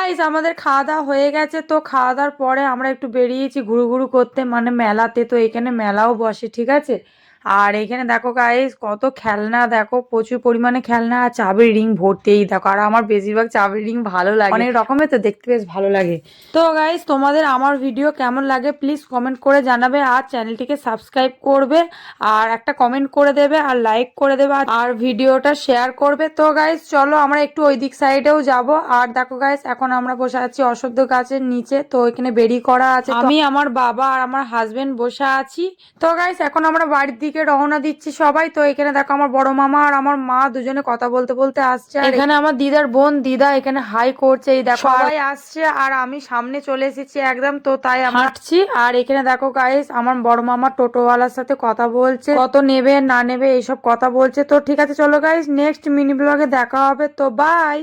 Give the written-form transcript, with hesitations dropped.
Guys আমাদের খাওয়া দাওয়া হয়ে গেছে। তো খাওয়া দাওয়ার পরে আমরা একটু বেরিয়েছি ঘুরু ঘুরু করতে, মানে মেলাতে। তো এখানে মেলাও বসে, ঠিক আছে। আর এখানে দেখো গাইস কত খেলনা, দেখো প্রচুর পরিমাণে খেলনা আর চাবির রিং ভর্তি। এই দেখো, আর আমার বেশিরভাগ চাবির রিং ভালো লাগে, অনেক রকমের, তো দেখতে বেশ ভালো লাগে। তো গাইস তোমাদের আমার ভিডিও কেমন লাগে প্লিজ কমেন্ট করে জানাবে, আর চ্যানেলটিকে সাবস্ক্রাইব করবে, আর একটা কমেন্ট করে দেবে, আর লাইক করে দেবে, আর ভিডিওটা শেয়ার করবে। তো গাইস চলো আমরা একটু ওই দিক সাইডেও যাব। আর দেখো গাইস এখন আমরা বসে আছি অশ্বত্থ গাছের নিচে, তো এখানে বেরি করা আছে, আমি আমার বাবা আর আমার হাজবেন্ড বসে আছি। তো গাইস এখন আমরা বাড়ির দিকে রওনা দিচ্ছি সবাই। তো এখানে দেখো আমার বড় মামা আর আমার মা দুজনে কথা বলতে বলতে আসছে, আর এখানে আমার দিদার বোন দিদা এখানে হাই করছে। এই দেখো সবাই আসছে আর আমি সামনে চলে এসেছি একদম, তো তাই আমরা হাঁটছি। আর এখানে দেখো গাইস আমার বড় মামা টোটোওয়ালার সাথে কথা বলছে, কত নেবে না নেবে এইসব কথা বলছে। তো ঠিক আছে চলো গাইস, নেক্সট মিনি ব্লগে দেখা হবে, তো বাই।